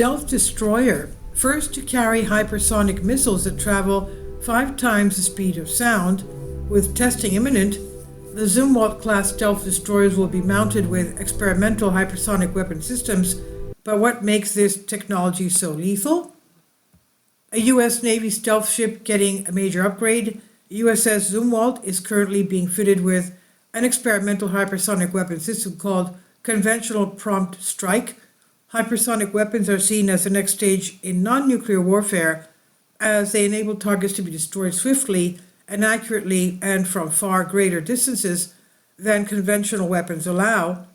stealth destroyer, first to carry hypersonic missiles that travel 5 times the speed of sound. With testing imminent, the Zumwalt-class stealth destroyers will be mounted with experimental hypersonic weapon systems. But what makes this technology so lethal? A U.S. Navy stealth ship getting a major upgrade. USS Zumwalt is currently being fitted with an experimental hypersonic weapon system called Conventional Prompt Strike. Hypersonic weapons are seen as the next stage in non-nuclear warfare, as they enable targets to be destroyed swiftly and accurately and from far greater distances than conventional weapons allow.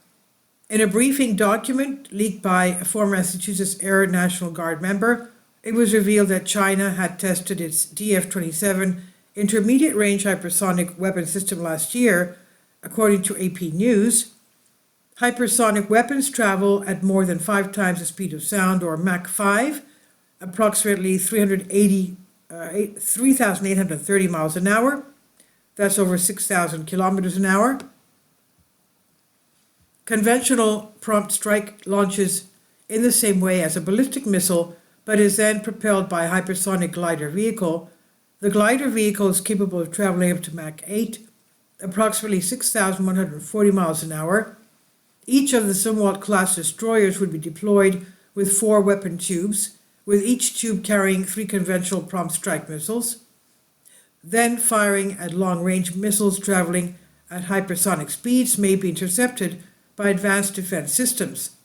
In a briefing document leaked by a former Massachusetts Air National Guard member, it was revealed that China had tested its DF-27 intermediate-range hypersonic weapon system last year, according to AP News. Hypersonic weapons travel at more than 5 times the speed of sound, or Mach 5, approximately 3,830 miles an hour. That's over 6,000 kilometers an hour. Conventional prompt strike launches in the same way as a ballistic missile, but is then propelled by a hypersonic glider vehicle. The glider vehicle is capable of traveling up to Mach 8, approximately 6,140 miles an hour. Each of the Zumwalt-class destroyers would be deployed with 4 weapon tubes, with each tube carrying 3 conventional prompt strike missiles, then firing at long-range missiles traveling at hypersonic speeds may be intercepted by advanced defense systems.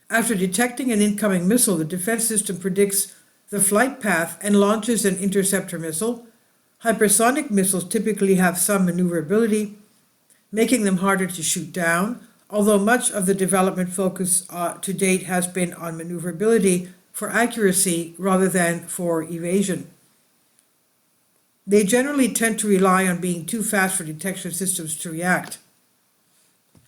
After detecting an incoming missile, the defense system predicts the flight path and launches an interceptor missile. Hypersonic missiles typically have some maneuverability, making them harder to shoot down, although much of the development focus to date has been on maneuverability for accuracy rather than for evasion. They generally tend to rely on being too fast for detection systems to react.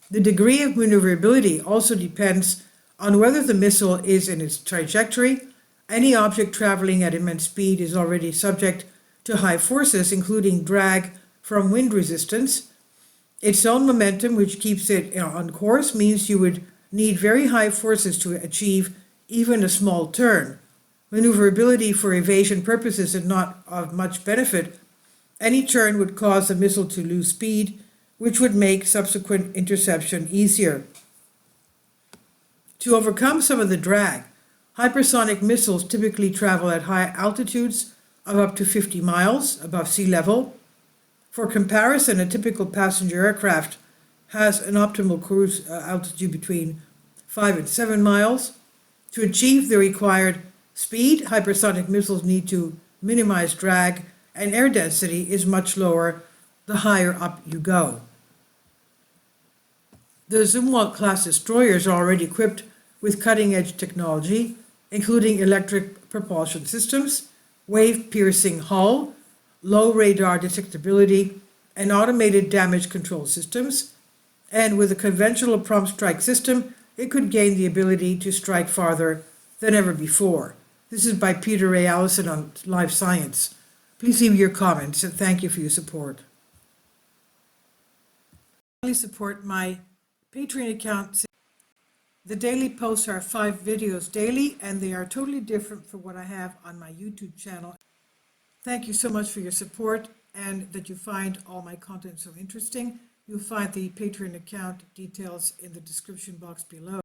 The degree of maneuverability also depends on whether the missile is in its trajectory. Any object traveling at immense speed is already subject to high forces, including drag from wind resistance. Its own momentum, which keeps it on course, means you would need very high forces to achieve even a small turn. Maneuverability for evasion purposes is not of much benefit. Any turn would cause the missile to lose speed, which would make subsequent interception easier. To overcome some of the drag, hypersonic missiles typically travel at high altitudes of up to 50 miles above sea level. For comparison, a typical passenger aircraft has an optimal cruise altitude between 5 and 7 miles. To achieve the required speed, hypersonic missiles need to minimize drag, and air density is much lower the higher up you go. The Zumwalt-class destroyers are already equipped with cutting-edge technology, including electric propulsion systems, wave-piercing hull, low radar detectability, and automated damage control systems. And with a conventional prompt strike system, it could gain the ability to strike farther than ever before. This is by Peter Ray Allison on Live Science. Please leave your comments, and thank you for your support. Please support my Patreon account. The daily posts are 5 videos daily, and they are totally different from what I have on my YouTube channel. Thank you so much for your support and that you find all my content so interesting. You'll find the Patreon account details in the description box below.